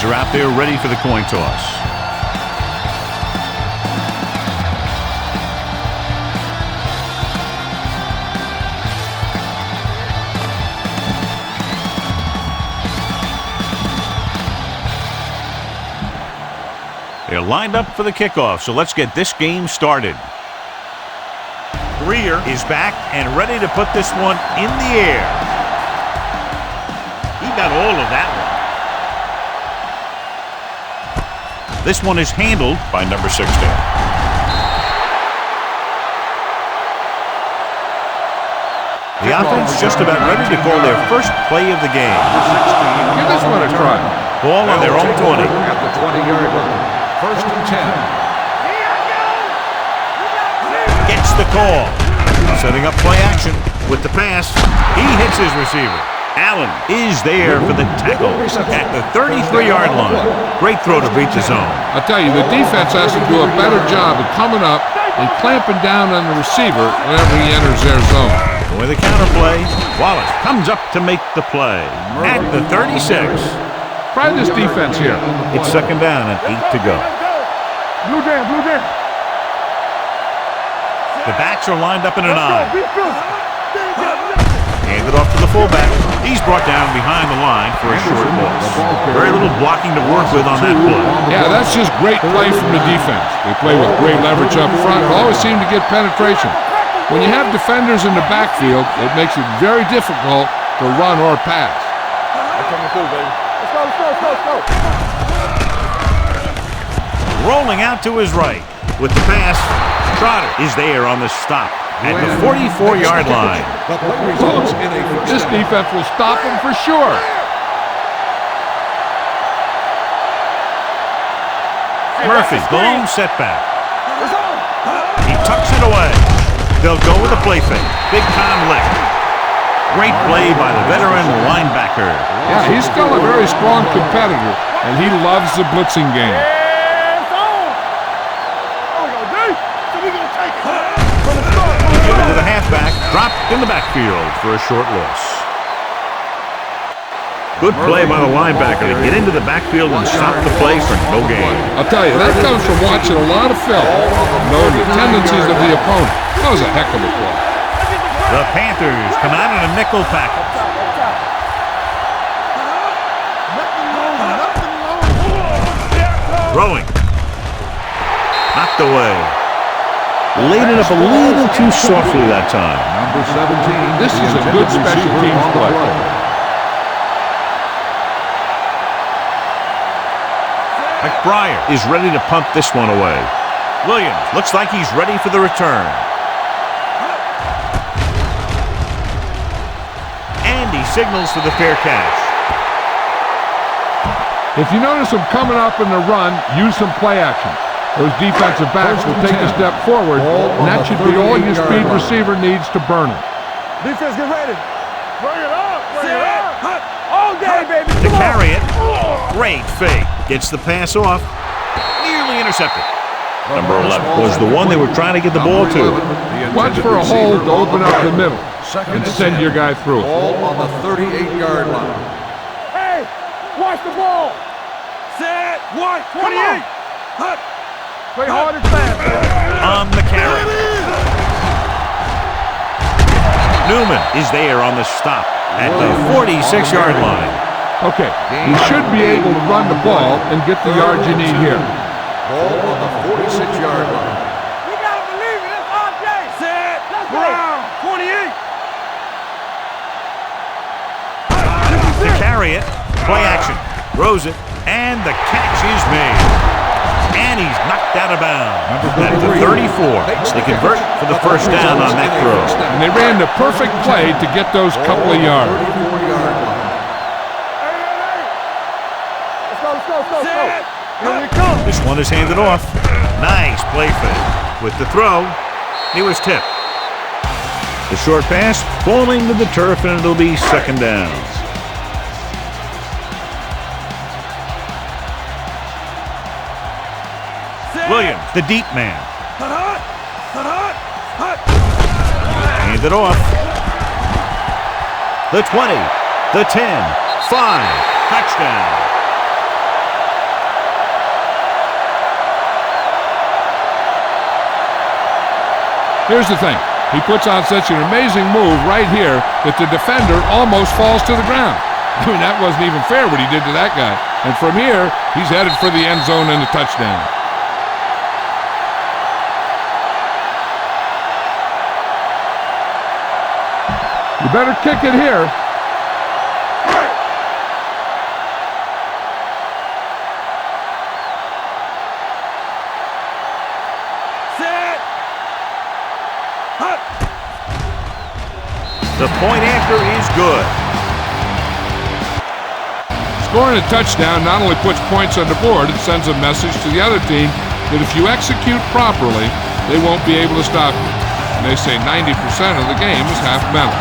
Lions are out there ready for the coin toss. They're lined up for the kickoff, so let's get this game started. Greer is back and ready to put this one in the air. He got all of that one. This one is handled by number 16. The offense just about ready to call their first play of the game. Give this one a try. Ball on their own 20. At the 20-yard line. First and 10. Gets the call. Setting up play action with the pass. He hits his receiver. Allen is there for the tackle at the 33-yard line. Great throw to beat the zone. I'll tell you, the defense has to do a better job of coming up and clamping down on the receiver whenever he enters their zone. With a counterplay, Wallace comes up to make the play at the 36. Try this defense here. It's second down and 8 to go. Blue jam, blue jam. The backs are lined up in an eye. Handed off to the fullback. He's brought down behind the line for a short loss. Very little blocking to work with on that play. Yeah, that's just great play from the defense. They play with great leverage up front and always seem to get penetration. When you have defenders in the backfield, it makes it very difficult to run or pass. Rolling out to his right with the pass. Trotter is there on the stop at the 44-yard line. This defense will stop him for sure. Murphy, the lone setback. He tucks it away. They'll go with a play fake. Big time lick. Great play by the veteran linebacker. Yeah, he's still a very strong competitor, and he loves the blitzing game. Give it to the halfback. Dropped in the backfield for a short loss. Good play by the linebacker to get into the backfield and stop the play for no gain. I'll tell you, that comes from watching a lot of film, knowing the tendencies of the opponent. That was a heck of a play. The Panthers come out in a nickel package. Throwing. Knocked away. Laid it up a little too softly that time. Number 17. This is a good special teams play. McBriar is ready to punt this one away. Williams looks like he's ready for the return. And he signals for the fair catch. If you notice him coming up in the run, use some play action. Those defensive backs will take a step forward, and that should be all your speed receiver needs to burn him. Defense, get ready. Bring it up. Bring it up. All day, baby. To carry it. Great fake. Gets the pass off. Nearly intercepted. Number 11 was the one they were trying to get the ball to. Watch for a hold to open up the middle and send your guy through it. Ball on the 38-yard line. Hey, watch the ball. Set. 28. Hut. Play hard and fast. On the carry. Newman is there on the stop at the 46-yard line. Okay, you should be able to run the ball and get the yards you need here. Ball on the 46-yard line. You gotta believe it. It's all day. Set. Brown. 28. To carry it. Play action. Throws it. And the catch is made. And he's knocked out of bounds at the 34. They convert for the first down on that throw. And they ran the perfect play to get those couple of yards. 34-yard line. Here we come. This one is handed off. Nice play fake. With the throw, he was tipped. The short pass falling to the turf, and it'll be second down. Williams, the deep man. Handed off. The 20, the 10, 5, touchdown. Here's the thing. He puts on such an amazing move right here that the defender almost falls to the ground. I mean, that wasn't even fair what he did to that guy. And from here, he's headed for the end zone and a touchdown. You better kick it here. The point after is good. Scoring a touchdown not only puts points on the board, it sends a message to the other team that if you execute properly, they won't be able to stop you. And they say 90% of the game is half mental.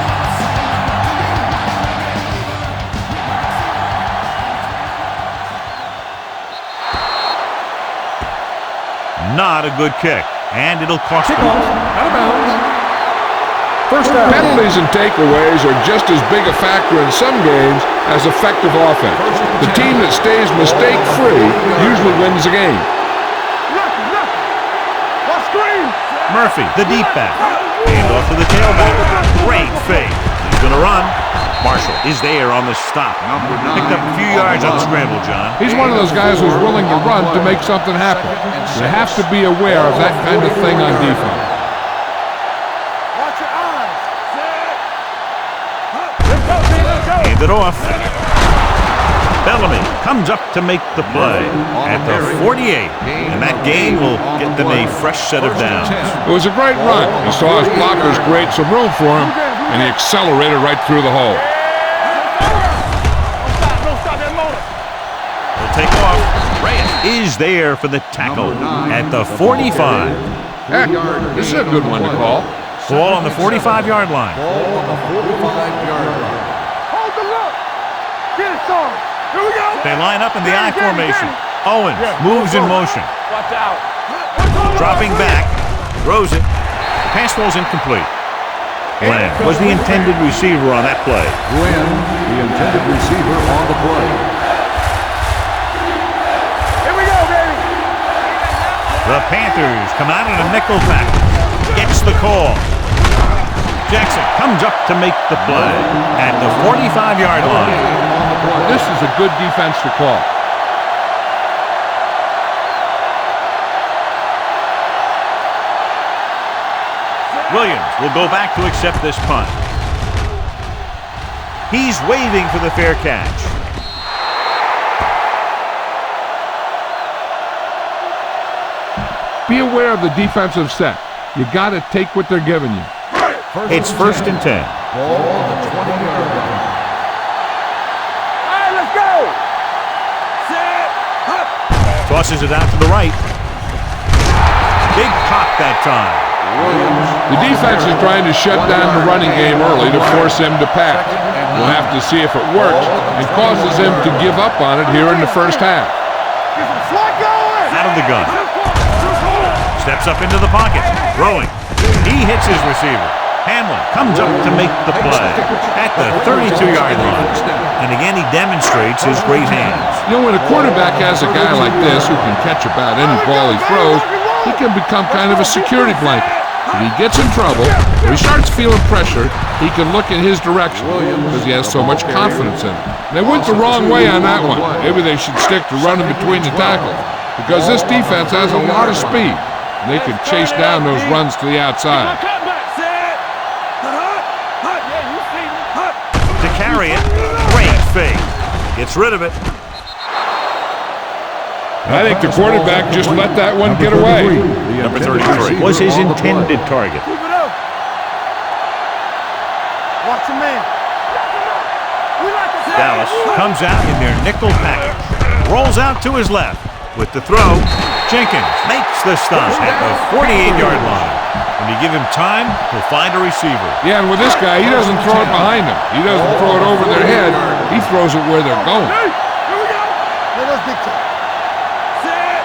Not a good kick, and it'll cost them. Out of bounds. First down. Penalties and takeaways are just as big a factor in some games as effective offense. The team that stays mistake-free usually wins the game. Murphy, the deep back. Hand off to the tailback. Great fake. He's going to run. Marshall is there on the stop. Picked up a few yards on the scramble, John. He's one of those guys who's willing to run to make something happen. You have to be aware of that kind of thing on defense. Hand it off. Bellamy comes up to make the play at the 48. And that gain will get them a fresh set of downs. It was a great run. He saw his blockers create some room for him, and he accelerated right through the hole. He'll take off. Reyes is there for the tackle at the 45. Heck, this is a good one to call. Ball on the 45-yard line. Ball on the 45-yard line. Hold the look. Get it started. Here we go. They line up in the I formation. Owens moves in motion. Watch out. Dropping back. Throws it. The pass ball's incomplete. Glenn was the intended receiver on that play. Glenn, the intended receiver on the play. Here we go, baby. The Panthers come out in a nickel pack. Gets the call. Jackson comes up to make the play at the 45-yard line. This is a good defense to call. Williams will go back to accept this punt. He's waving for the fair catch. Be aware of the defensive set. You got to take what they're giving you. It's 1st and 10. Ball on the 20-yard line. All right, let's go. Set. Up. Tosses it out to the right. Big pop that time. The defense is trying to shut down the running game early to force him to pass. We'll have to see if it works and causes him to give up on it here in the first half. Out of the gun. Steps up into the pocket. Throwing. He hits his receiver. Hamlin comes up to make the play at the 32-yard line. And again, he demonstrates his great hands. You know, when a quarterback has a guy like this who can catch about any ball he throws, he can become kind of a security blanket. If he gets in trouble, or he starts feeling pressure, he can look in his direction because he has so much confidence in it. They went the wrong way on that one. Maybe they should stick to running between the tackles because this defense has a lot of speed. And they can chase down those runs to the outside. To carry it, great fake. Gets rid of it. I think the quarterback just let that one get away. Number 33 was his intended target. Keep it up. Watch your man. Dallas comes out in their nickel package. Rolls out to his left. With the throw, Jenkins makes the stop at the 48-yard line. When you give him time, he'll find a receiver. Yeah, and with this guy, he doesn't throw it behind him. He doesn't throw it over their head. He throws it where they're going. Here we go. Let us dictate. Set.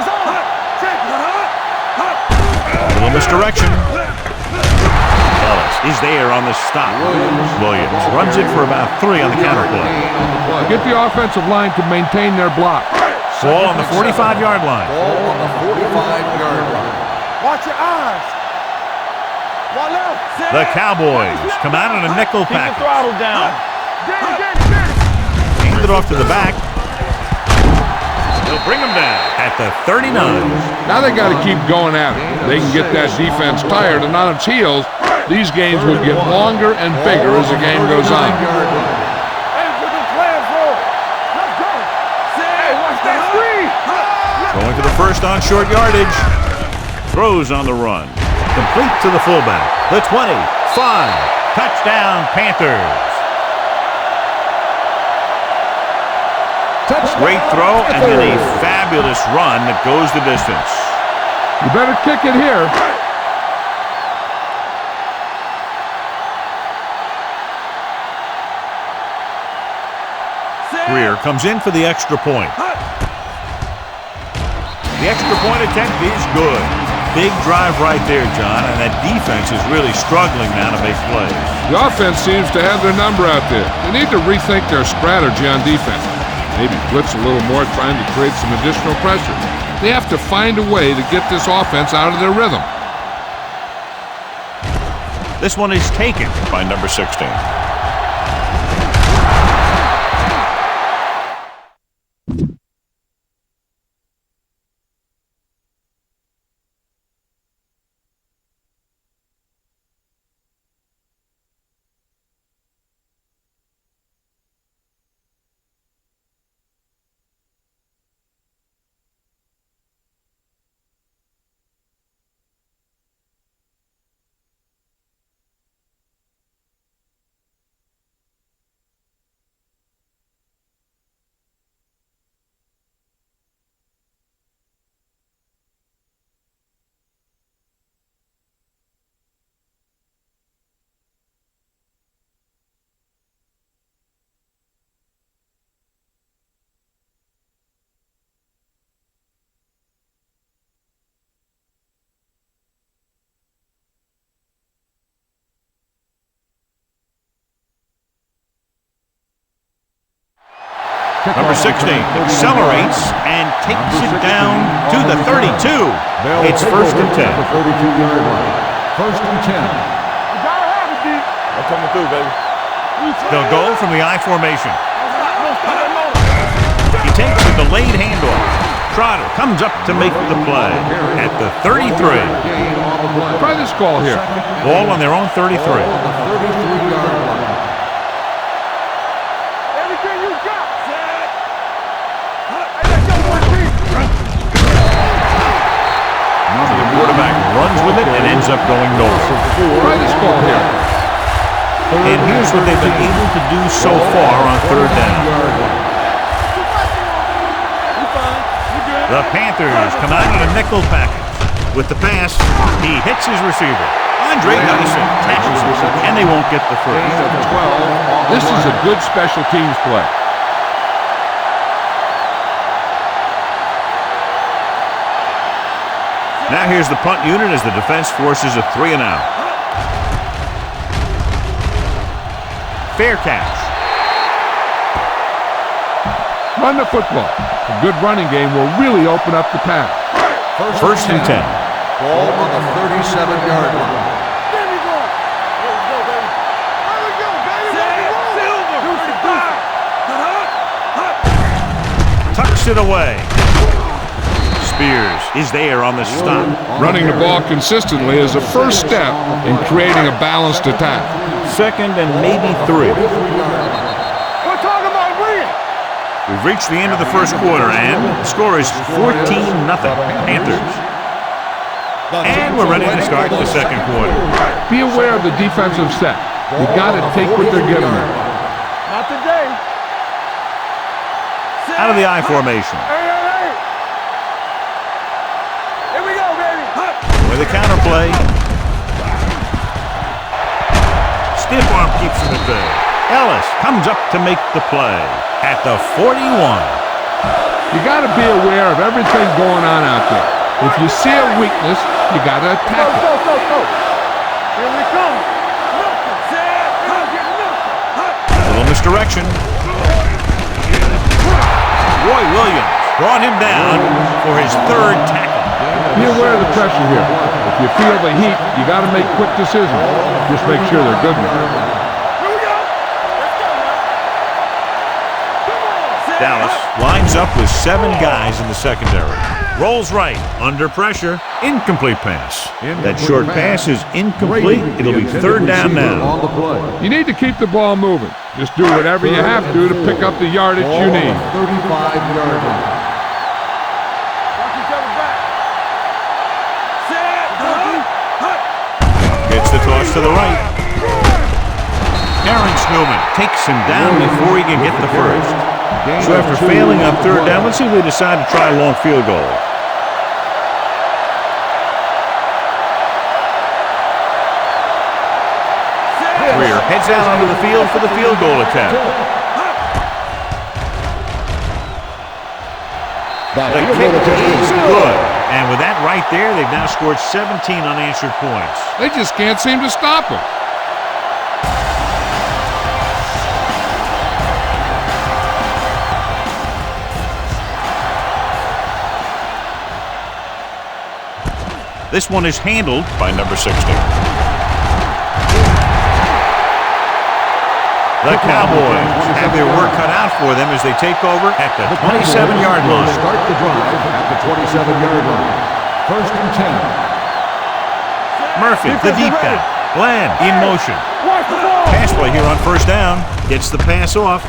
It's on. Check. A little misdirection. Dallas is there on the stop. Williams runs it for about 3 on the counter play. Get the offensive line to maintain their block. Ball on the 45-yard line. Ball on the 45-yard line. Watch your eyes. One left. The Cowboys come out in a nickel package. Throttle down. Hand it off to the back. He'll bring him down at the 39. Now they got to keep going at it. They can get that defense tired and on its heels. These games will get longer and bigger as the game goes on. Going to the first on short yardage. Throws on the run. Complete to the fullback. The 25. Touchdown, Panthers. Great throw and then a fabulous run that goes the distance. You better kick it here. Greer comes in for the extra point. The extra point attempt is good. Big drive right there, John, and that defense is really struggling now to make plays. The offense seems to have their number out there. They need to rethink their strategy on defense. Maybe blitz a little more, trying to create some additional pressure. They have to find a way to get this offense out of their rhythm. This one is taken by number 16. Number 16 accelerates and takes it down to the 32. It's first and 10. First and 10. I'm coming through, baby. They'll go from the I formation. He takes a delayed handoff. Trotter comes up to make the play at the 33. Try this call here. Ball on their own 33. Quarterback runs with it and ends up going nowhere. Try this ball here. And here's what they've been able to do so far on third down. The Panthers come out in a nickel package. With the pass, he hits his receiver. Andre Madison tackles him, and they won't get the first. This is a good special teams play. Now here's the punt unit as the defense forces a 3 and out. Fair catch. Run the football. A good running game will really open up the pass. First and 10. Ball on the 37-yard line. Tucks it away. Spears is there on the stop. Running the ball consistently is the first step in creating a balanced attack. Second and maybe 3. We're talking about winning. We've reached the end of the first quarter, and the score is 14-0 Panthers. And we're ready to start the second quarter. Be aware of the defensive set. You got to take what they're giving you. Not today. Out of the I formation. Here we go, baby. With a counterplay. Stiff arm keeps him at bay. Ellis comes up to make the play at the 41. You got to be aware of everything going on out there. If you see a weakness, you got to attack it. Here we come. A little misdirection. Roy Williams brought him down for his third tackle. Be aware of the pressure here. If you feel the heat, you got to make quick decisions. Just make sure they're good ones. Dallas lines up with 7 guys in the secondary. Rolls right, under pressure, incomplete pass. That short pass is incomplete. It'll be 3rd down now. You need to keep the ball moving. Just do whatever you have to pick up the yardage you need. 35-yard line. Gets the toss to the right. Aaron Newman takes him down before he can get the first. So after failing on 3rd down, let's see if they decide to try a long field goal. Greer heads out onto the field for the field goal attempt. The kick is good. And with that right there, they've now scored 17 unanswered points. They just can't seem to stop him. This one is handled by number 16. The Cowboys have their work cut out for them as they take over at the 27-yard line. Start the drive at the 27-yard line. 1st and 10. Murphy, the deep guy. Bland in motion. Pass play here on 1st down. Gets the pass off.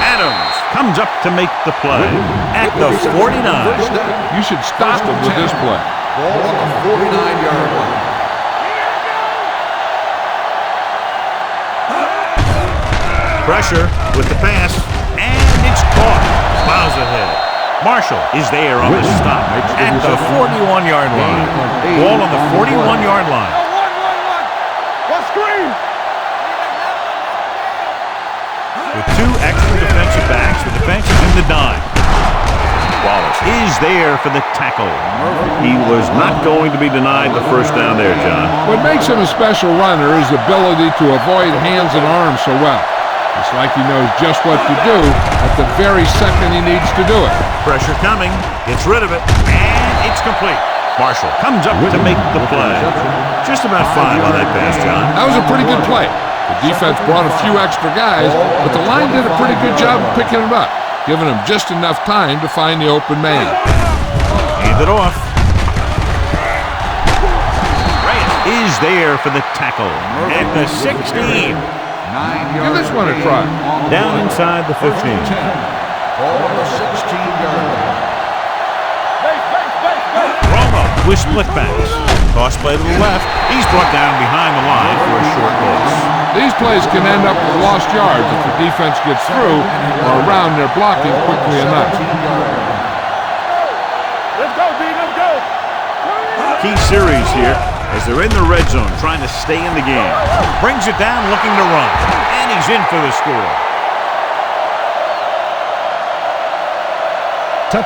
Adams comes up to make the play at the 49. You should stop them with this play. Ball on the 49-yard line. Pressure with the pass, and it's caught. Miles ahead. Marshall is there on the stop at the 41-yard line. Ball on the 41-yard line. One screen. With 2 extra defensive backs, the defense is in the dime. Wallace is there for the tackle. He was not going to be denied the 1st down there, John. What makes him a special runner is the ability to avoid hands and arms so well. It's like he knows just what to do at the very second he needs to do it. Pressure coming, gets rid of it, and it's complete. Marshall comes up to make the play. Just about 5 on that pass, John. That was a pretty good play. The defense brought a few extra guys, but the line did a pretty good job of picking him up, giving him just enough time to find the open man. Hand it off. Reyes is there for the tackle at the 16. Give this one a try. Down inside the 15. Ball on the 16-yard line. Romo with split backs. Toss play to the left. He's brought down behind the line for a short loss. These plays can end up with lost yards if the defense gets through or around their blocking quickly enough. Let's go, D. Let's go. Key series here as they're in the red zone trying to stay in the game. Brings it down looking to run. And he's in for the score.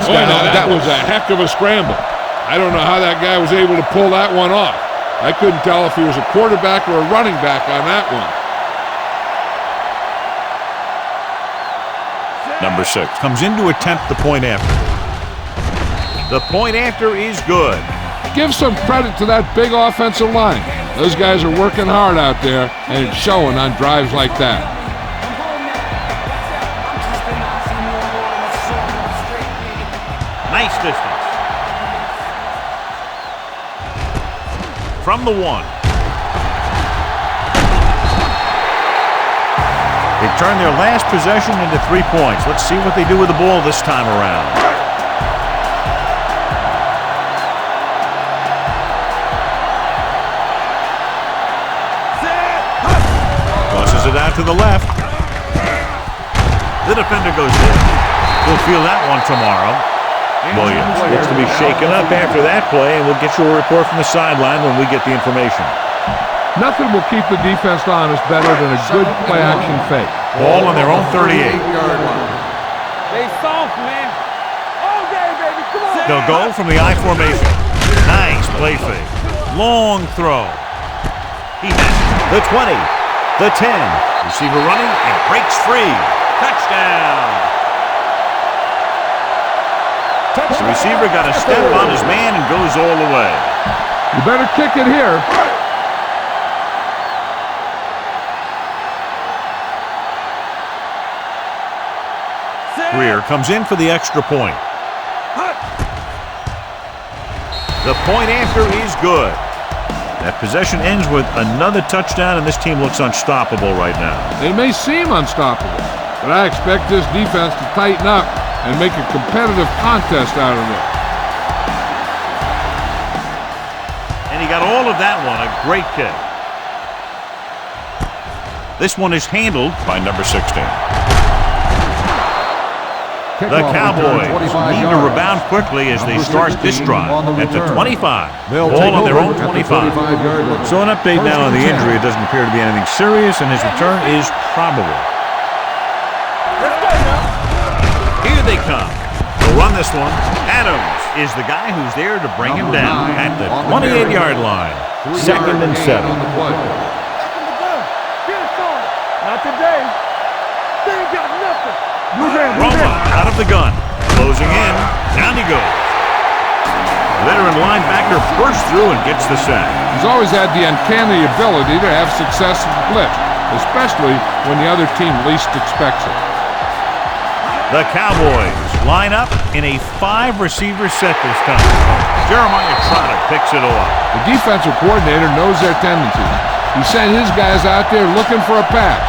Boy, now that was a heck of a scramble. I don't know how that guy was able to pull that one off. I couldn't tell if he was a quarterback or a running back on that one. Number 6 comes in to attempt the point after. The point after is good. Give some credit to that big offensive line. Those guys are working hard out there, and it's showing on drives like that. Nice distance. From the 1. They turn their last possession into 3 points. Let's see what they do with the ball this time around. Tosses it out to the left. The defender goes in. We'll feel that one tomorrow. Williams gets to be shaken up after that play, and we'll get you a report from the sideline when we get the information. Nothing will keep the defense honest better than a good play-action fake. Ball on their own 38. Stay soft, man. All day, baby. Come on. They'll go from the I formation. Nice play fake. Long throw. He has it. The 20. The 10. Receiver running and breaks free. Touchdown. The receiver got a step on his man and goes all the way. You better kick it here. Greer comes in for the extra point. The point after is good. That possession ends with another touchdown, and this team looks unstoppable right now. They may seem unstoppable, but I expect this defense to tighten up and make a competitive contest out of it. And he got all of that one, a great kick. This one is handled by number 16. The Cowboys need to rebound quickly as they start this drive at the 25. Ball on their own 25. So an update now on the injury. It doesn't appear to be anything serious, and his return is probable. Here they come. They'll run this one. Adams is the guy who's there to bring him down at the 28-yard line. 2nd and 7. Not today. They ain't got nothing. Roma out of the gun. Closing in. Down he goes. Veteran linebacker bursts through and gets the sack. He's always had the uncanny ability to have success in the blitz, especially when the other team least expects it. The Cowboys line up in a 5-receiver set this time. Jeremiah Trotter picks it off. The defensive coordinator knows their tendencies. He sent his guys out there looking for a pass.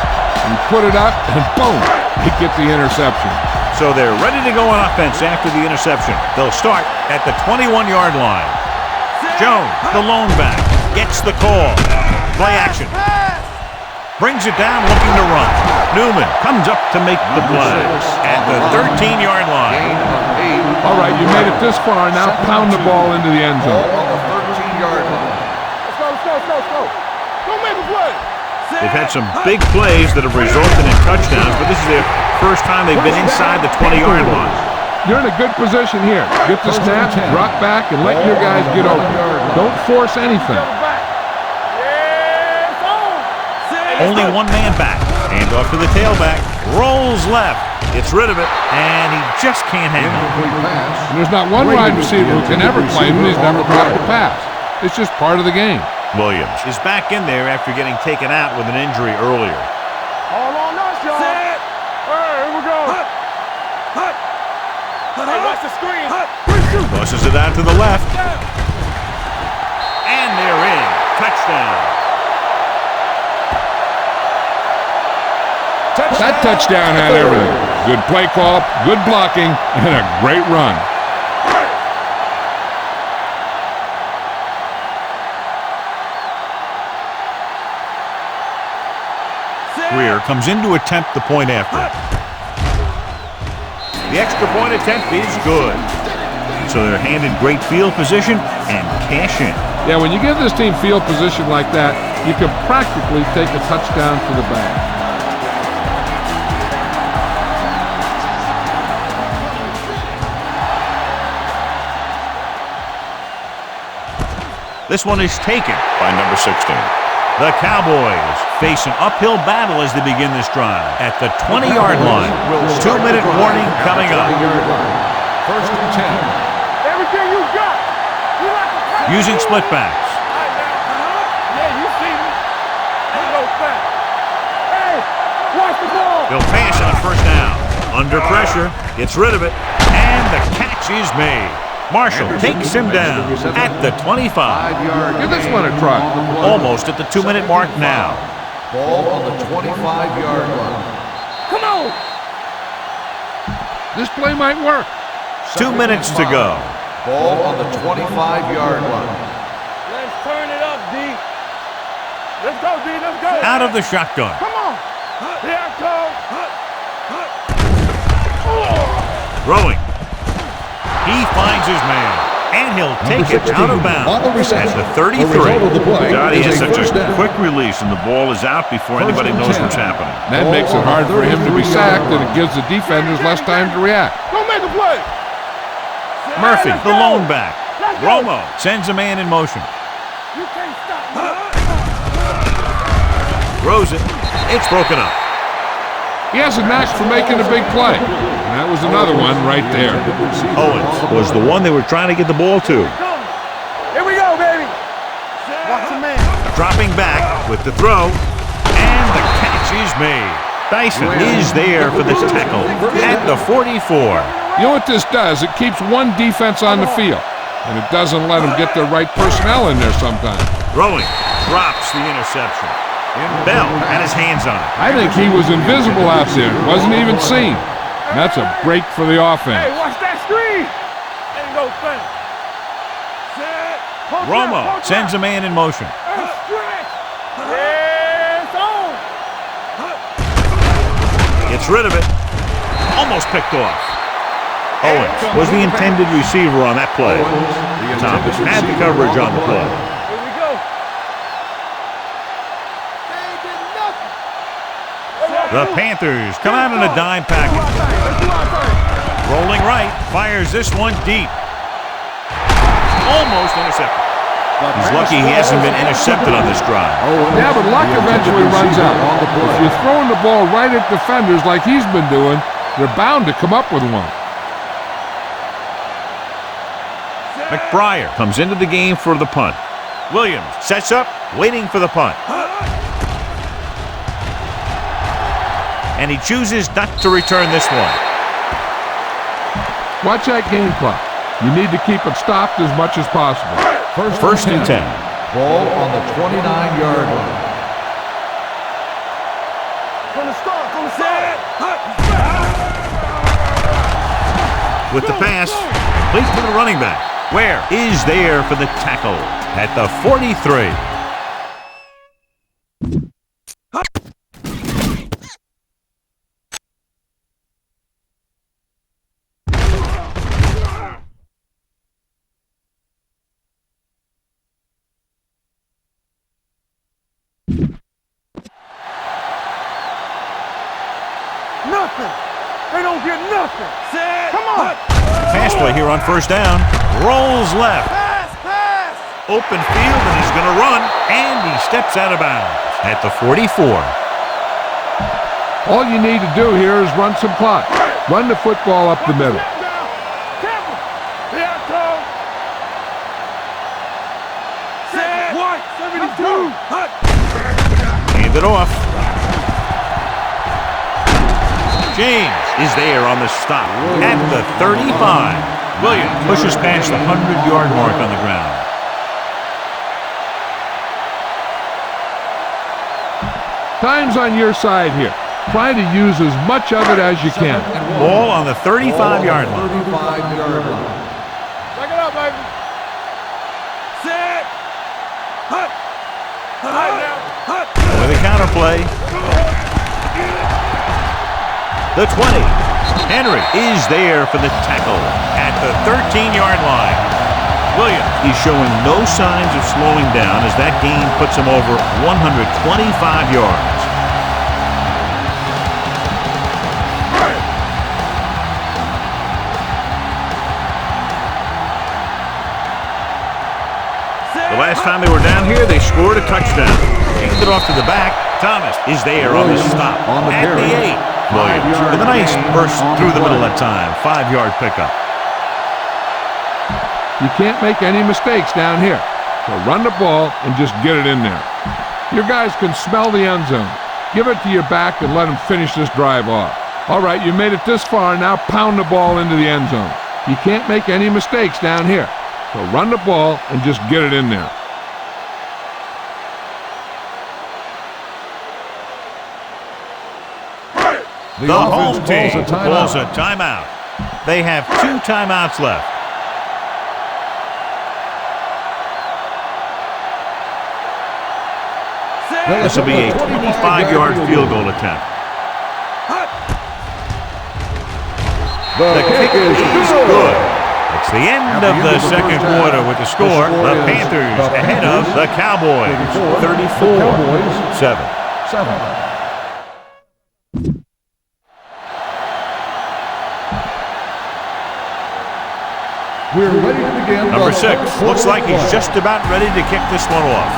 He put it up, and boom, they get the interception. So they're ready to go on offense after the interception. They'll start at the 21-yard line. Jones, the lone back, gets the call. Play action. Brings it down looking to run. Newman comes up to make the play at the 13-yard line. All right, you made it this far. Now pound the ball into the end zone. Let's go. Don't make a play. They've had some big plays that have resulted in touchdowns, but this is their first time they've been inside the 20-yard line. You're in a good position here. Get the snap, drop back, and let your guys get open. Don't force anything. Only one man back. Hand off to the tailback. Rolls left. Gets rid of it, and he just can't handle it. And there's not one wide receiver who can ever claim he's never dropped a pass. It's just part of the game. Williams is back in there after getting taken out with an injury earlier. All on us, y'all. Set. Here we go. Hey, watch the screen. Tosses it out to the left. And they're in. Touchdown. That touchdown had everything. Good play call, good blocking, and a great run. Greer comes in to attempt the point after. The extra point attempt is good. So they're handed great field position and cash in. Yeah, when you give this team field position like that, you can practically take a touchdown to the bag. This one is taken by number 16. The Cowboys face an uphill battle as they begin this drive at the 20-yard line. 2-minute warning coming up. 1st and 10. Everything you got. Using split backs. Yeah, you see me. Ain't no fact. Hey, watch the ball. They'll pass on 1st down. Under pressure, gets rid of it, and the catch is made. Marshall takes him down at the 25. Give this one a try. Almost at the 2-minute mark now. Ball on the 25-yard line. Come on. This play might work. 2 minutes to go. Ball on the 25-yard line. Let's turn it up, D. Let's go, D. Let's go. Out of the shotgun. Come on. Here I come. Throwing. He finds his man, and he'll take it out of bounds at the 33. He has such a quick release, and the ball is out before anybody knows what's happening. That makes it hard for him to be sacked, and it gives the defenders less time to react. Don't make a play. Murphy, the lone back. Romo sends a man in motion. You can't stop me. Throws it. It's broken up. He has a knack for making a big play. And that was another one right there. Owens was the one they were trying to get the ball to. Here we go, baby. Watch the man. Dropping back with the throw, and the catch is made. Dyson is there for the tackle at the 44. You know what this does? It keeps one defense on the field, and it doesn't let them get the right personnel in there sometimes. Throwing, drops the interception. Bell had his hands on it. I think he was invisible out there. Wasn't even seen. And that's a break for the offense. Hey, watch that screen. Ain't no thing. Set. Romo sends a man in motion. Stretch. It's on. Gets rid of it. Almost picked off. Owens was the intended receiver on that play. Thomas had the coverage on the play. Here we go. The Panthers come out in a dime package. Rolling right, fires this one deep. Almost intercepted. He's lucky he hasn't been intercepted on this drive. Yeah, but luck eventually runs out. If you're throwing the ball right at defenders like he's been doing, they're bound to come up with one. McBriar comes into the game for the punt. Williams sets up, waiting for the punt. And he chooses not to return this one. Watch that game clock. You need to keep it stopped as much as possible. First and 10. Ball on the 29-yard line. From the start, from the set. With the pass, complete to the running back. Where is there for the tackle at the 43. Nothing. They don't get nothing. Set. Come on. Pass play here on first down. Rolls left. Pass. Open field, and he's going to run. And he steps out of bounds at the 44. All you need to do here is run some clock. Run the football up the middle. Set. 72. Hand it off. James is there on the stop at the 35. Williams pushes past the 100-yard mark on the ground. Time's on your side here. Try to use as much of it as you can. Ball on the 35-yard line. 35-yard line. Back it up, baby. Set. Hut. Hut. With a counter play. The 20. Henry is there for the tackle at the 13-yard line. Williams is showing no signs of slowing down as that gain puts him over 125 yards. The last time they were down here, they scored a touchdown. Hands it off to the back. Thomas is there on the stop at the 8. Williams with a nice burst through the middle that time. 5-yard pickup. You can't make any mistakes down here. So run the ball and just get it in there. Your guys can smell the end zone. Give it to your back and let them finish this drive off. All right, you made it this far. Now pound the ball into the end zone. You can't make any mistakes down here. So run the ball and just get it in there. The home team calls a timeout. They have 2 timeouts left. This will be a 25-yard field goal attempt. The kick is Good. It's the end of the second quarter with the score. The Panthers ahead of the Cowboys. 34-7. We're ready to begin. Number 6 looks like he's just about ready to kick this one off.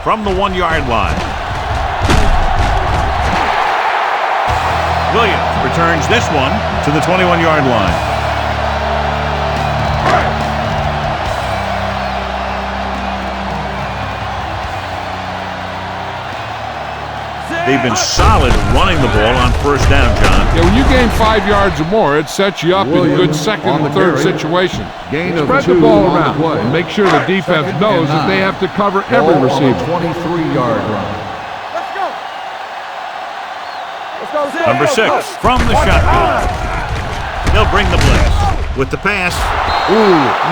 From the 1-yard line, Williams returns this one to the 21-yard line. They've been solid running the ball on first down, John. Yeah, when you gain 5 yards or more, it sets you up in good second and third situations. Spread the ball around and make sure the defense knows that they have to cover every receiver. 23-yard line. Number 6 from the shotgun. They'll bring the blitz. With the pass,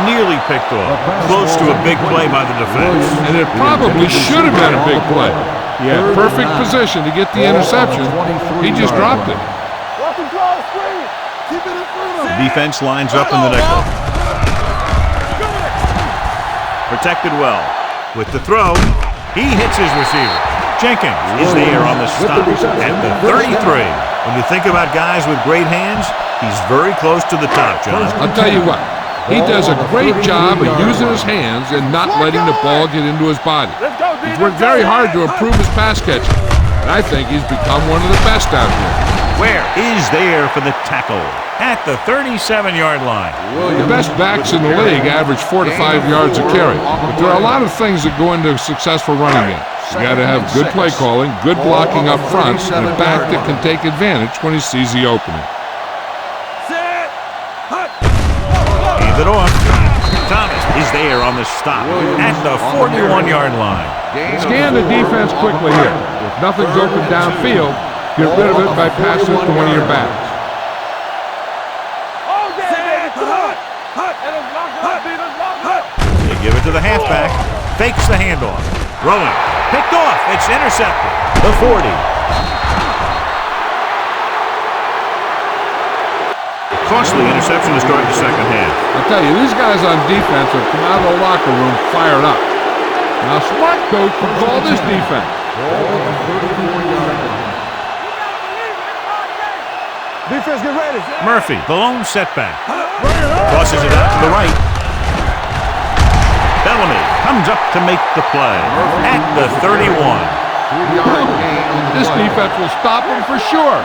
nearly picked off. Close to a big play by the defense. And it probably should have been a big play. He had perfect position to get the interception. He just dropped it. The defense lines up in the nickel. Protected well. With the throw, he hits his receiver. Jenkins is there on the stop at the 33. When you think about guys with great hands, he's very close to the top, John. I'll tell you what. He does a great job of using his hands and not letting the ball get into his body. He's worked very hard to improve his pass catching, and I think he's become one of the best out here. Where is there for the tackle? At the 37-yard line. The best backs in the league average 4 to 5 yards a carry, but there are a lot of things that go into a successful running game. You got to have good play calling, good blocking up front, and a back that can take advantage when he sees the opening. It off. Thomas is there on the stop at the 41-yard line. Scan the defense quickly here. If nothing's open downfield, get rid of it by passing it to one of your backs. They give it to the halfback. Fakes the handoff. Throwing. Picked off. It's intercepted. The 40. Costly interception to start the second half. I'll tell you, these guys on defense have come out of the locker room fired up. Now, smart coach can call this defense. Defense, get ready. Murphy, the lone setback. Crosses it out to the right. Bellamy comes up to make the play at the 31. This defense will stop him for sure.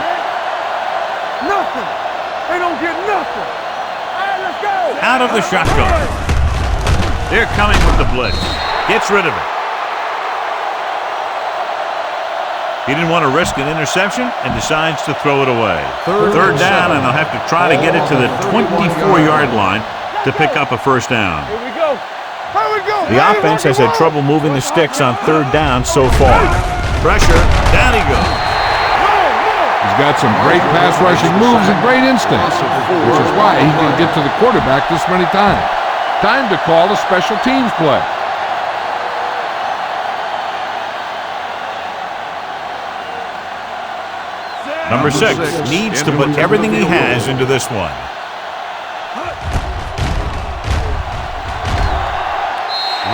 Nothing. They don't get nothing. All right, let's go. Out of the shotgun. They're coming with the blitz. Gets rid of it. He didn't want to risk an interception and decides to throw it away. Third down, and they'll have to try to get it to the 24-yard line to pick up a first down. Here we go. Here we go. The offense has had trouble moving the sticks on third down so far. Pressure. Down he goes. He's got some great pass rushing moves and great instincts, which is why he can get to the quarterback this many times. Time to call a special teams play. Number 6 needs to put everything he has into this one.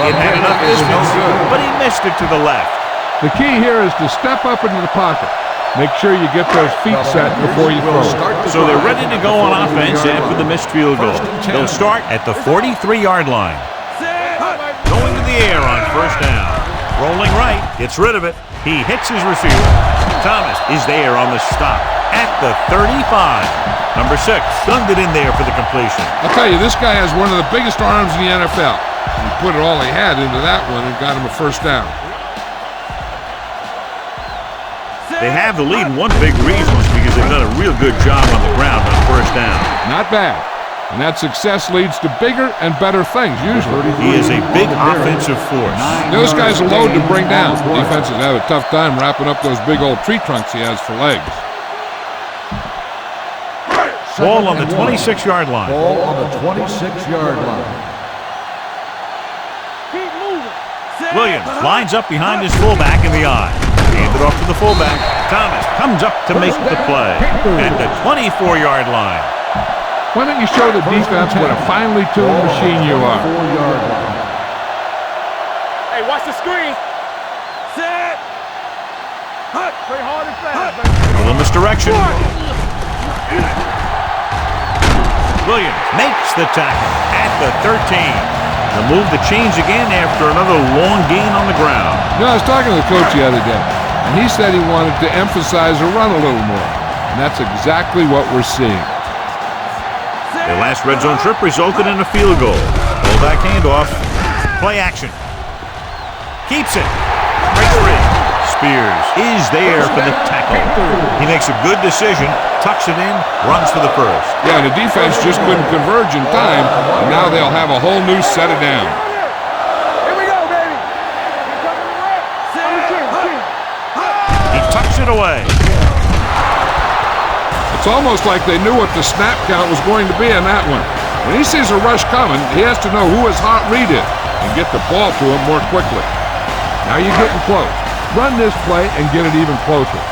He had enough distance, but he missed it to the left. The key here is to step up into the pocket. Make sure you get those feet set before you throw. So they're ready to go on offense after the missed field goal. They'll start at the 43-yard line. Going to the air on first down. Rolling right, gets rid of it. He hits his receiver. Thomas is there on the stop at the 35. Number 6 gunned it in there for the completion. I'll tell you, this guy has one of the biggest arms in the NFL. He put it all he had into that one and got him a first down. They have the lead, and one big reason is because they've done a real good job on the ground on first down. Not bad. And that success leads to bigger and better things, usually. He is a big offensive force. Those guys are loaded to bring down. Defenses have a tough time wrapping up those big old tree trunks he has for legs. Ball on the 26-yard line. Ball on the 26-yard line. Keep moving. Williams lines up behind his fullback in the eye. Handed off to the fullback. Thomas comes up to make the play at the 24-yard line. Why don't you show the defense what a finely tuned machine you are? Hey, watch the screen. Set. Hut. Play hard and fast, baby. A little misdirection. Williams makes the tackle at the 13. The move to change again after another long gain on the ground. You know, I was talking to the coach the other day, and he said he wanted to emphasize the run a little more. And that's exactly what we're seeing. Their last red zone trip resulted in a field goal. Fullback handoff. Play action. Keeps it. Breaks free. Spears is there for the tackle. He makes a good decision, tucks it in, runs for the first. Yeah, the defense just couldn't converge in time, and now they'll have a whole new set of downs. Here we go, baby. He tucks it away. It's almost like they knew what the snap count was going to be in that one. When he sees a rush coming, he has to know who his hot read is and get the ball to him more quickly. Now you're getting close. Run this play and get it even closer.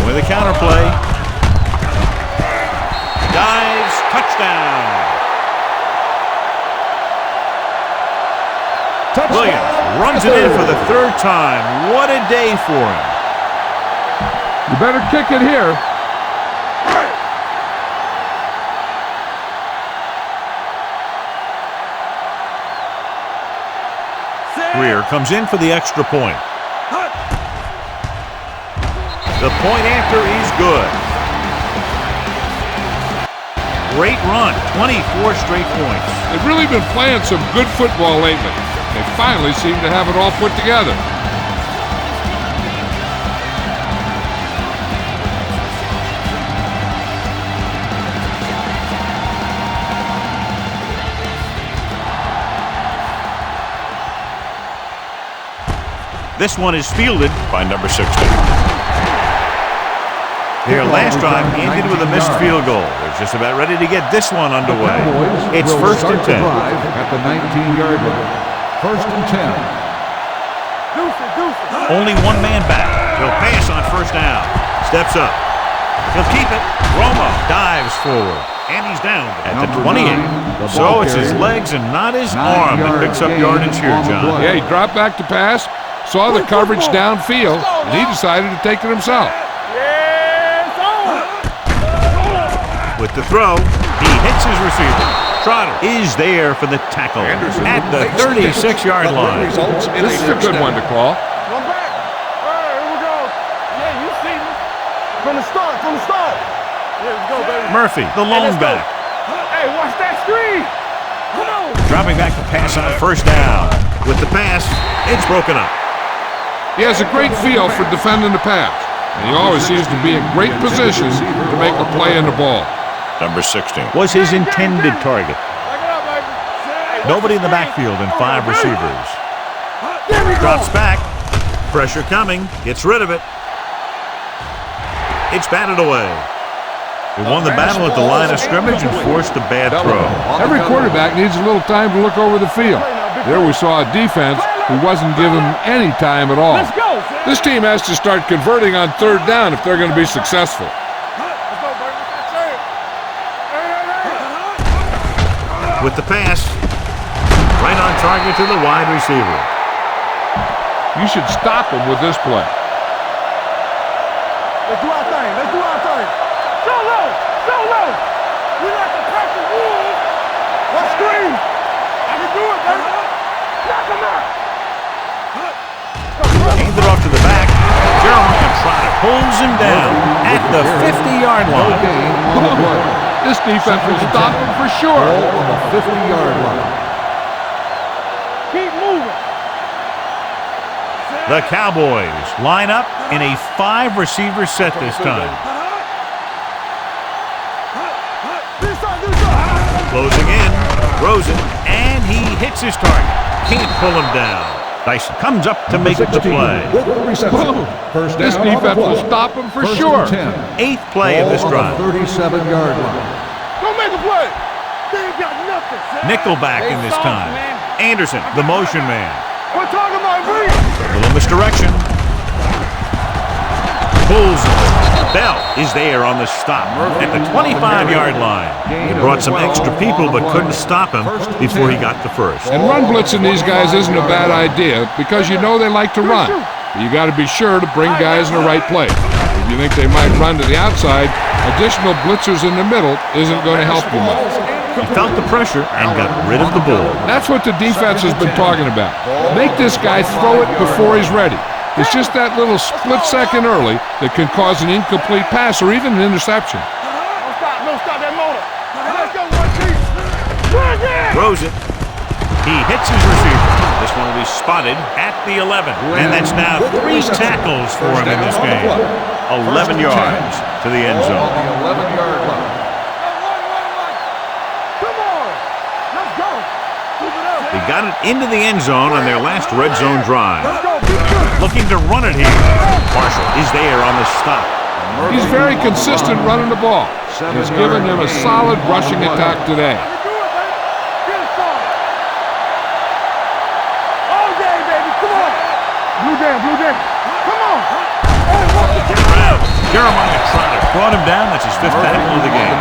With a counter play. Dives. Touchdown. Williams runs it in for the third time. What a day for him. You better kick it here. Greer comes in for the extra point. The point after is good. Great run, 24 straight points. They've really been playing some good football lately. They finally seem to have it all put together. This one is fielded by number 16. Their last drive ended with a missed field goal. They're just about ready to get this one underway. It's first and 10. At the 19-yard line. First and 10. Only one man back. He'll pass on first down. Steps up. He'll keep it. Romo dives forward. And he's down at the 28. So it's his legs and not his arm that picks up yardage here, John. Yeah, he dropped back to pass, saw the coverage downfield, and he decided to take it himself. With the throw, he hits his receiver. Trotter is there for the tackle at the 36-yard line. This is a good one to call. Come back. All right, here we go. Yeah, you see me. From the start. Yeah, let's go, baby. Murphy, the lone back. Hey, watch that screen. Come on. Dropping back to pass on first down. With the pass, it's broken up. He has a great feel for defending the pass, and he always seems to be in great position to make a play in the ball. Number 16 was his intended target. Nobody in the backfield and 5 receivers. Drops back. Pressure coming. Gets rid of it. It's batted away. He won the battle at the line of scrimmage and forced a bad throw. Every quarterback needs a little time to look over the field. There we saw a defense who wasn't given any time at all. This team has to start converting on third down if they're going to be successful. With the pass, right on target to the wide receiver. You should stop him with this play. Let's do our thing. Go low. We like to pack the wolves. Let's scream. I can do it, baby. Knock him out. Hands it off to the back. Jeremiah Trotter pulls him down at the 50-yard line. This defense will stop him for sure. On the 50-yard line. Keep moving. The Cowboys line up in a 5-receiver set this time. Closing in, throws it, and he hits his target. Can't pull him down. Dyson comes up to make the play. This defense will stop him for sure. 8th play of this drive. 37-yard line. Don't make a play. They ain't got nothing. Nickelback in this time. Anderson, the motion man. We're talking about me. A little misdirection. Pulls it. Bell is there on the stop at the 25-yard line. He brought some extra people but couldn't stop him before he got the first. And run blitzing these guys isn't a bad idea because you know they like to run. But you got to be sure to bring guys in the right place. If you think they might run to the outside, additional blitzers in the middle isn't going to help you much. He felt the pressure and got rid of the ball. That's what the defense has been talking about. Make this guy throw it before he's ready. It's just that little split second early that can cause an incomplete pass or even an interception. No, stop that motor. Let's go, one piece. Throws it. He hits his receiver. This one will be spotted at the 11. And that's now 3 tackles for him in this game. 11 yards to the end zone. 11-yard line. Come on. Let's go. Move it up. They got it into the end zone on their last red zone drive. Let's go. Be good. Looking to run it here. Marshall is there on the stop. He's very consistent running the ball. He's given them a solid rushing attack today. I can do it, baby. Get it started. All day, baby. Come on. Blue jam, blue jam. Come on. Hey, walk the Around. Jeremiah Trotter brought him down. That's his 5th tackle of the game.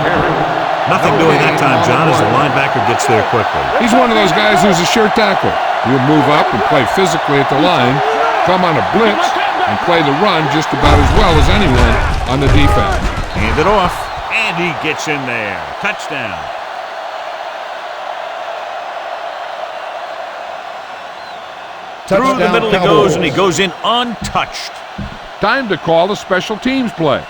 Nothing doing that time, John, as the linebacker gets there quickly. He's one of those guys who's a sure tackler. He'll move up and play physically at the line, come on a blitz, and play the run just about as well as anyone on the defense. Hand it off, and he gets in there. Touchdown. Through the middle he goes, and he goes in untouched. Time to call a special teams play.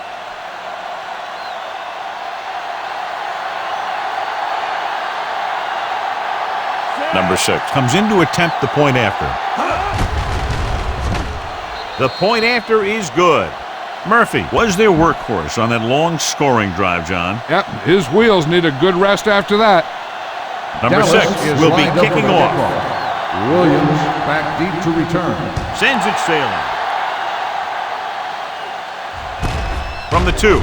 Number 6 comes in to attempt the point after. The point after is good. Murphy was their workhorse on that long scoring drive, John. Yep, his wheels need a good rest after that. Number 6 will be kicking off. Williams back deep to return. Sends it sailing. From the 2.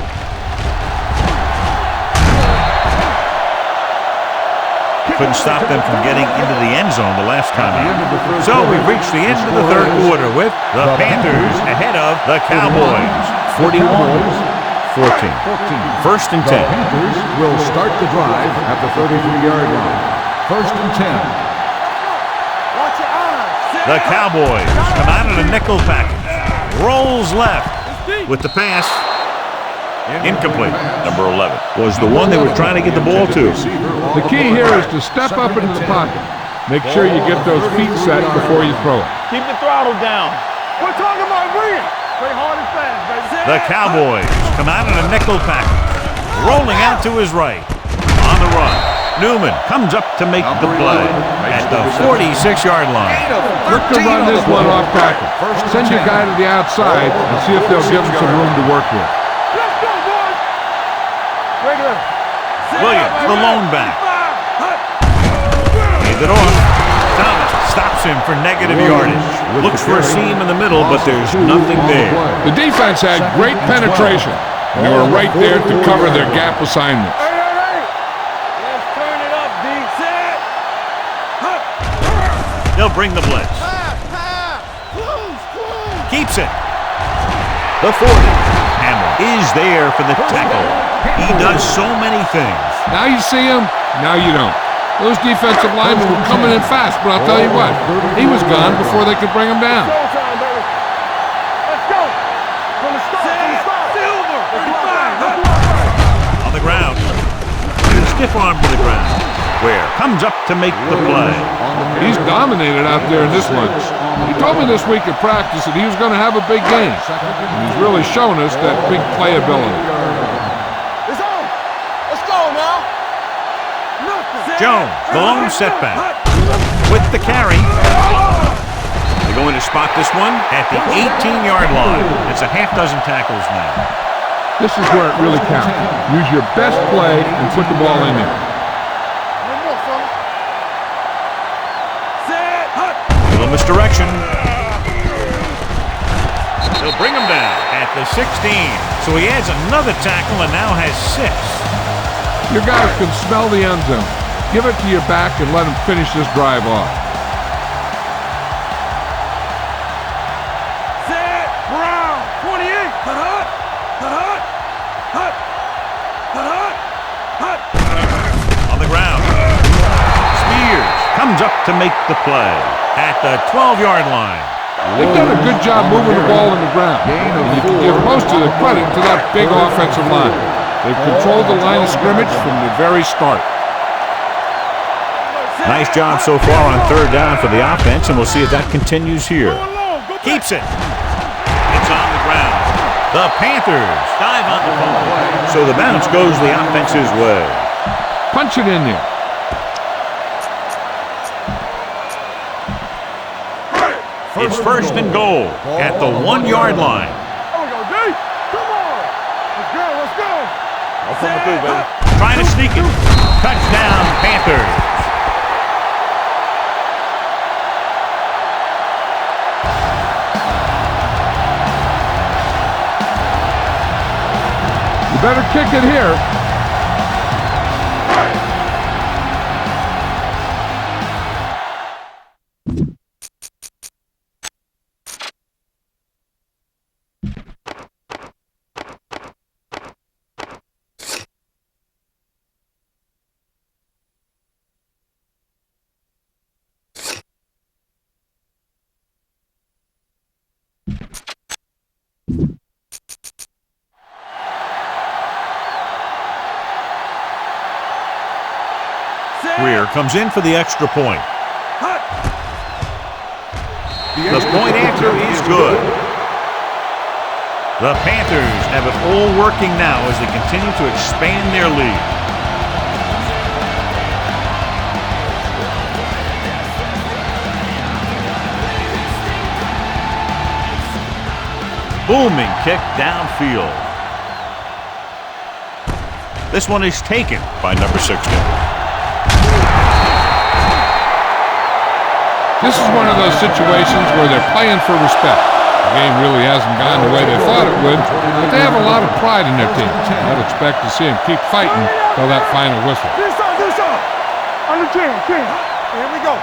Couldn't stop them from getting into the end zone the last time out. So we've reached the end of the 3rd quarter with the Panthers ahead of the Cowboys. 41-14. 1st and 10. The Panthers will start the drive at the 33-yard line. 1st and 10. Watch your eyes. The Cowboys come out in a nickel package. Rolls left with the pass. Incomplete. Number 11 was the one they were trying to get the ball to. The key here is to step up into the pocket. Make sure you get those feet set before you throw it. Keep the throttle down. We're talking about win. Play hard and fast, baby. The Cowboys come out in a nickel package. Rolling out to his right. On the run. Newman comes up to make the play at the 46-yard line. Look to run this one off tackle. Send your guy to the outside and see if they'll give him some room to work with. Let's go, boys. Regular. Williams, the lone back. Hands it off. Thomas stops him for negative yardage. Looks for a seam in the middle, but there's nothing there. The defense had great penetration. They were right there to cover their gap assignments. Hey. Let's turn it up, D. Set. They'll bring the blitz. Keeps it. The 40. Hamler is there for the tackle. He does so many things. Now you see him, now you don't. Those defensive linemen were coming in fast, but I'll tell you what, he was gone before they could bring him down. Showtime, baby. Let's go. From the start. Silver. 35. On the ground. Stiff arm to the ground. Ware comes up to make the play. He's dominated out there in this one. He told me this week at practice that he was going to have a big game. And he's really shown us that big playability. It's on. Let's go now. Jones, the lone setback. With the carry. They're going to spot this one at the 18-yard line. It's a half dozen tackles now. This is where it really counts. Use your best play and put the ball in there. Little misdirection. They'll bring him down at the 16. So he adds another tackle and now has 6. Your guys can smell the end zone. Give it to your back and let him finish this drive off. Set. Brown. 28. On the ground. Spears comes up to make the play at the 12-yard line. They've done a good job moving the ball on the ground. And you can give most of the credit to that big offensive line. They've controlled the line of scrimmage from the very start. Nice job so far on third down for the offense, and we'll see if that continues here. Keeps it. It's on the ground. The Panthers dive on the ball. So the bounce goes the offense's way. Punch it in there. It's first and goal at the 1-yard line. There we go, D. Come on. Let's go, let's go. I'll come through, baby. Trying to sneak it. Touchdown, Panthers. You better kick it here. Greer comes in for the extra point. The point after is good. The Panthers have it all working now as they continue to expand their lead. Booming kick downfield. This one is taken by number 60. This is one of those situations where they're playing for respect. The game really hasn't gone the way they thought it would, but they have a lot of pride in their team. I'd expect to see them keep fighting till that final whistle. This up. Under 10. Here we go.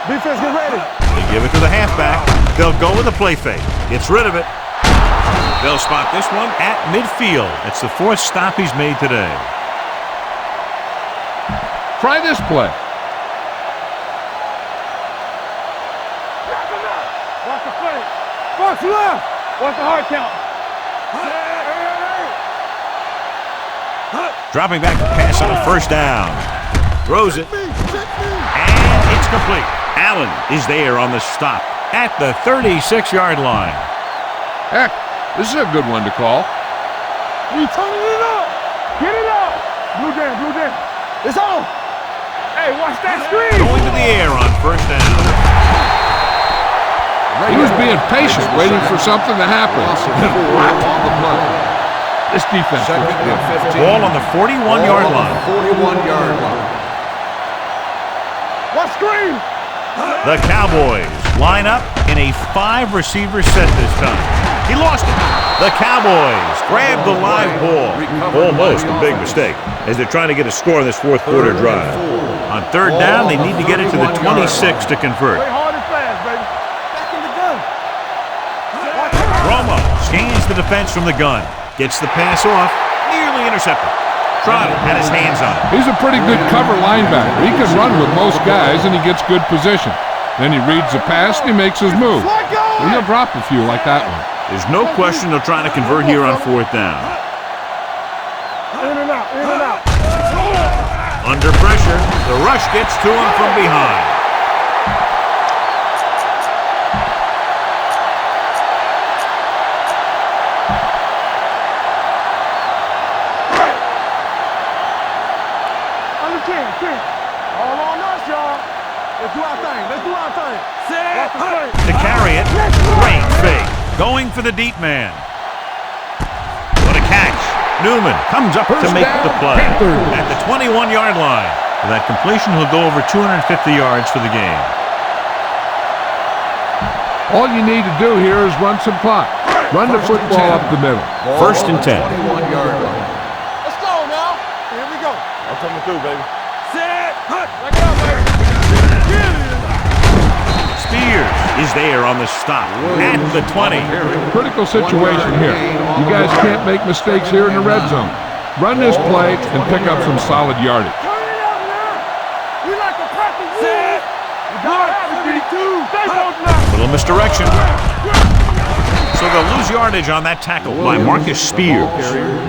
Defense, get ready. They give it to the halfback. They'll go with a play fake. Gets rid of it. They'll spot this one at midfield. It's the 4th stop he's made today. Try this play. Watch the play. Box left. Watch the hard count. Dropping back to pass on first down. Throws it. And it's complete. Allen is there on the stop at the 36-yard line. Heck, this is a good one to call. We turning it up. Get it up. Blue jam. It's on. Hey, watch that screen. Going to the air on first down. He was being patient, waiting for something to happen. This defense looks good. Ball on the 41-yard line. 41-yard line. Watch screen. The Cowboys line up in a 5-receiver set this time. He lost it. The Cowboys grab the live ball. Almost a big mistake as they're trying to get a score in this fourth quarter drive. On third down, they need to get it to the 26 to convert. Play hard and fast, baby. Back in the gun. Romo scans the defense from the gun. Gets the pass off. Nearly intercepted. Trotter had his hands on it. He's a pretty good cover linebacker. He can run with most guys, and he gets good position. Then he reads the pass, and he makes his move. He'll drop a few like that one. There's no question they're trying to convert here on fourth down. In and out. Under pressure, the rush gets to him from behind. Under 10. All on us, y'all. Let's do our thing. To carry it, great fake. Going for the deep man. What a catch. Newman comes up to make the play at the 21-yard line. With that completion, he'll go over 250 yards for the game. All you need to do here is run some clock. Run the football up the middle. First and 10. 21-yard line. Let's go now. Here we go. I'm coming through, baby. Set. Back it up, baby. Spears is there on the stop at the 20. Critical situation here. You guys can't make mistakes here in the red zone. Run this play and pick up some solid yardage. Turn it up now. We like to practice. Set. Little misdirection. So they'll lose yardage on that tackle by Marcus Spears.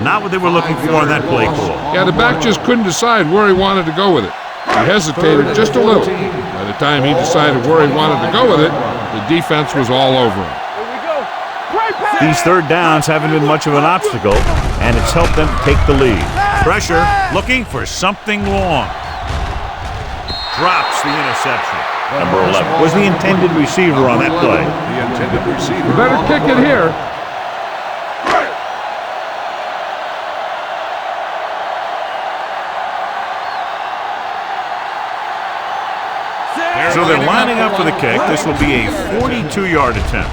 Not what they were looking for on that play call. Yeah, the back just couldn't decide where he wanted to go with it. He hesitated just a little. By the time he decided where he wanted to go with it, the defense was all over him. These third downs haven't been much of an obstacle, and it's helped them take the lead. Pressure, looking for something long. Drops the interception. Number 11 was the intended receiver on that play. The intended receiver. You better kick it here. So they're lining up for the kick. This will be a 42-yard attempt.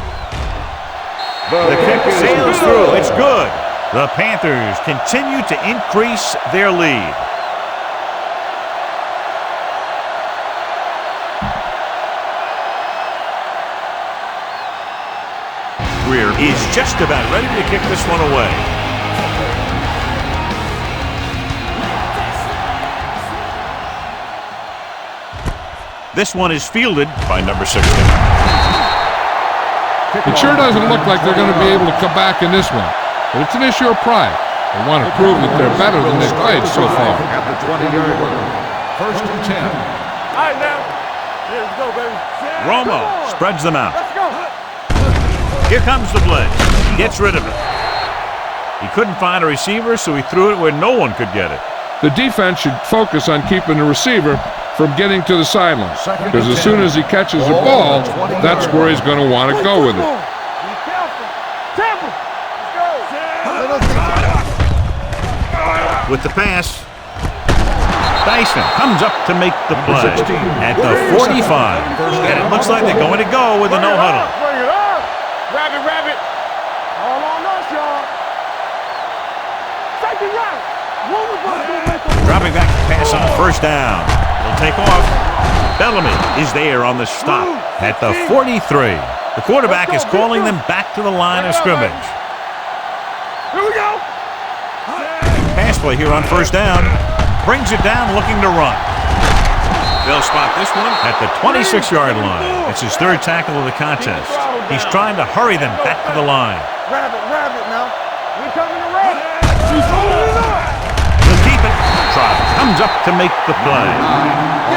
The kick sails through. It's good. The Panthers continue to increase their lead. Greer is just about ready to kick this one away. This one is fielded by number 16. It sure doesn't look like they're going to be able to come back in this one, but it's an issue of pride. They want to prove that they're better than they've played so far. At the 20-yard line. First and 10. All right, now. Here we go, baby. Romo spreads them out. Let's go. Here comes the blitz. He gets rid of it. He couldn't find a receiver, so he threw it where no one could get it. The defense should focus on keeping the receiver from getting to the sideline, because as soon as he catches the ball, that's where he's going to want to go with it. Be careful. Temple. Let's go. With the pass, Dyson comes up to make the play at the 45. And it looks like they're going to go with a no-huddle. Bring it up. Rabbit, rabbit. All on us, y'all. Take it right. Dropping back to pass on first down. He'll take off. Bellamy is there on the stop at the 43. The quarterback is calling them back to the line of scrimmage. Here we go. Pass play here on first down. Brings it down looking to run. They'll spot this one at the 26-yard line. It's his third tackle of the contest. He's trying to hurry them back to the line. Rabbit, rabbit now. We coming to rabbit. He's holding it up. He'll keep it. Trot comes up to make the play.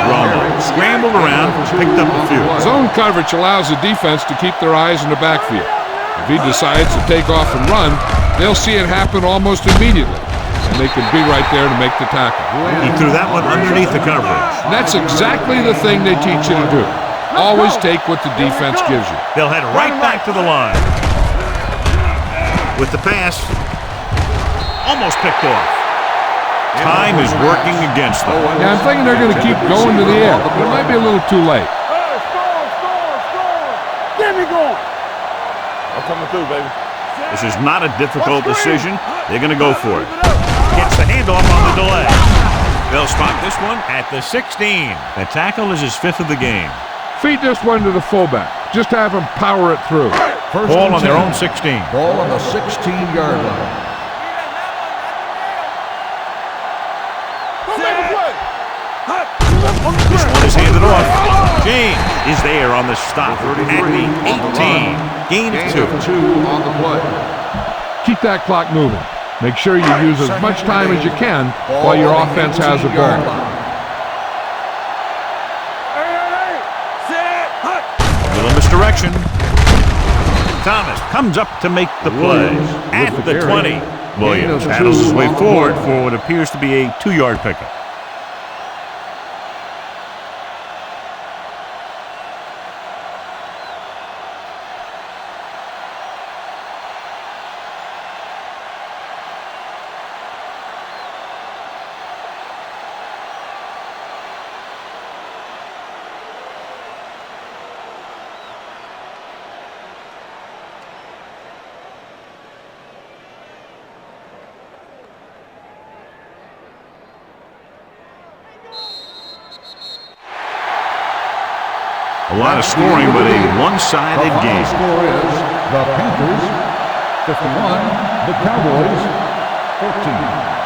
Romo scrambled around, picked up a few. Zone coverage allows the defense to keep their eyes in the backfield. If he decides to take off and run, they'll see it happen almost immediately, and they can be right there to make the tackle. He threw that one underneath the coverage. And that's exactly the thing they teach you to do. Always take what the defense gives you. They'll head right back to the line. With the pass, almost picked off. Time is working against them. Yeah, I'm thinking they're going to keep going to the air, but it might be a little too late. Score. Get me going. I'm coming through, baby. This is not a difficult decision. They're going to go for it. Gets the handoff on the delay. They'll spot this one at the 16. The tackle is his 5th of the game. Feed this one to the fullback. Just have him power it through. Ball on their own 16. Ball on the 16-yard line. This one is handed off. James is there on the stop at the 18. Gain of 2. On the play. Keep that clock moving. Make sure you use as much time as you can while your offense has the ball. Little misdirection. Thomas comes up to make the play at the 20. Williams battles his way forward for what appears to be a 2-yard pickup. A lot of scoring, but a one-sided The game. score is the Panthers 51, the Cowboys 14.